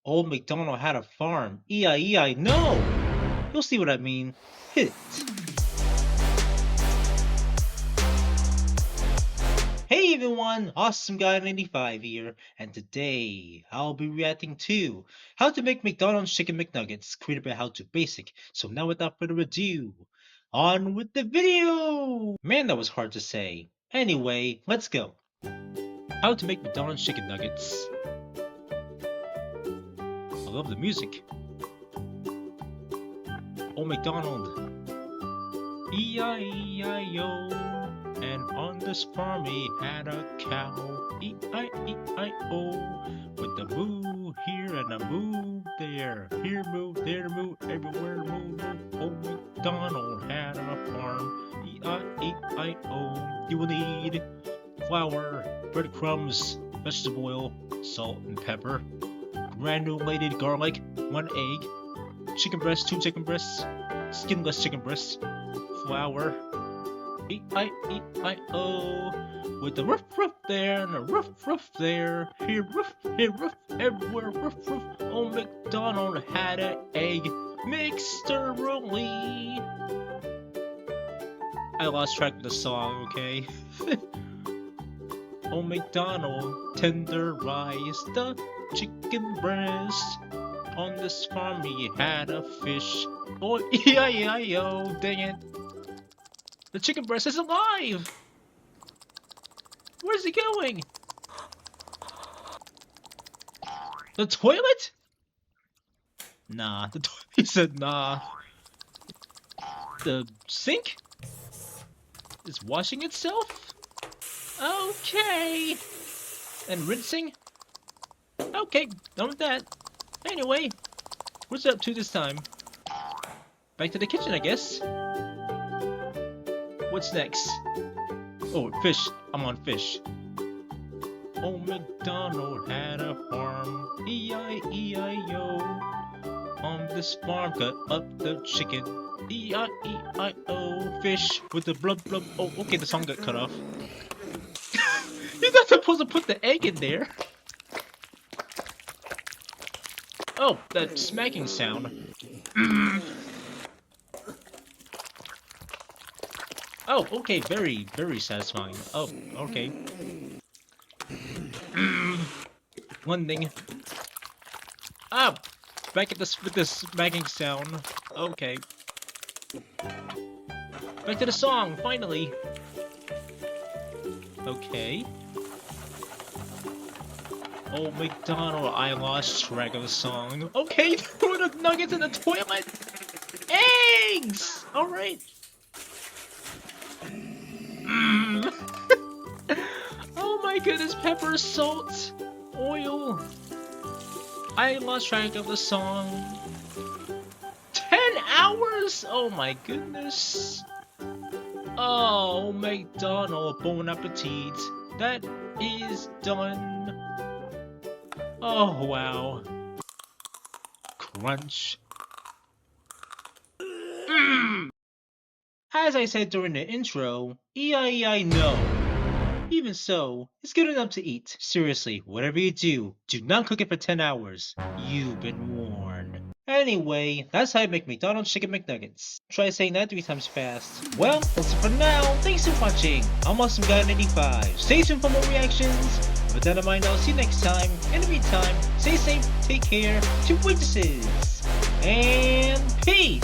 Old McDonald had a farm. E-I-E-I, no! You'll see what I mean. Hit. Hey everyone, Awesome Guy 95 here, and today I'll be reacting to how to make McDonald's Chicken McNuggets, created by How to Basic. So now without further ado, on with the video! Man, that was hard to say. Anyway, let's go. How to make McDonald's Chicken Nuggets. I love the music. Oh McDonald. E-I-E-I-O. And on this farm he had a cow. E-I-E-I-O. With a moo here and a moo there. Here moo, there moo, everywhere moo. Old McDonald had a farm. E-I-E-I-O. You will need flour, breadcrumbs, vegetable oil, salt and pepper, granulated garlic, 1 egg, chicken breast, 2 chicken breasts, skinless chicken breasts, flour, E-I-E-I-O, with a roof there and a roof there, here roof, everywhere roof. Old McDonald had an egg mixturally. I lost track of the song, okay? Old McDonald tenderized the chicken breast. On this farm he had a fish. Oh, E-I-E-I-O, dang it. The chicken breast is alive! Where's he going? The toilet? Nah, the toilet. He said nah. The sink is washing itself? Okay. And rinsing? Okay, done with that. Anyway, what's it up to this time? Back to the kitchen, I guess. What's next? Oh, fish. I'm on fish. Old McDonald had a farm. E-I-E-I-O. On this farm, cut up the chicken. E-I-E-I-O. Fish with the blub blub. Oh, okay, the song got cut off. You're not supposed to put the egg in there. Oh, that smacking sound. Oh, okay, very, very satisfying. Oh, okay. One thing. Ah! Back at this with this smacking sound. Okay. Back to the song, finally! Okay. Oh, McDonald, I lost track of the song. Okay, throw the nuggets in the toilet! Eggs! Alright. Oh my goodness, pepper, salt, oil. I lost track of the song. 10 hours? Oh my goodness. Oh, McDonald, bon appetit. That is done. Oh, wow. Crunch. As I said during the intro, E-I-E-I no. Even so, it's good enough to eat. Seriously, whatever you do not cook it for 10 hours. You've been warned. Anyway, that's how I make McDonald's Chicken McNuggets. Try saying that 3 times fast. Well, that's it for now. Thanks for watching. I'm Awesome Guy 95. Stay tuned for more reactions. With that in mind, I'll see you next time. In the meantime, stay safe, take care, 2 witnesses, and peace!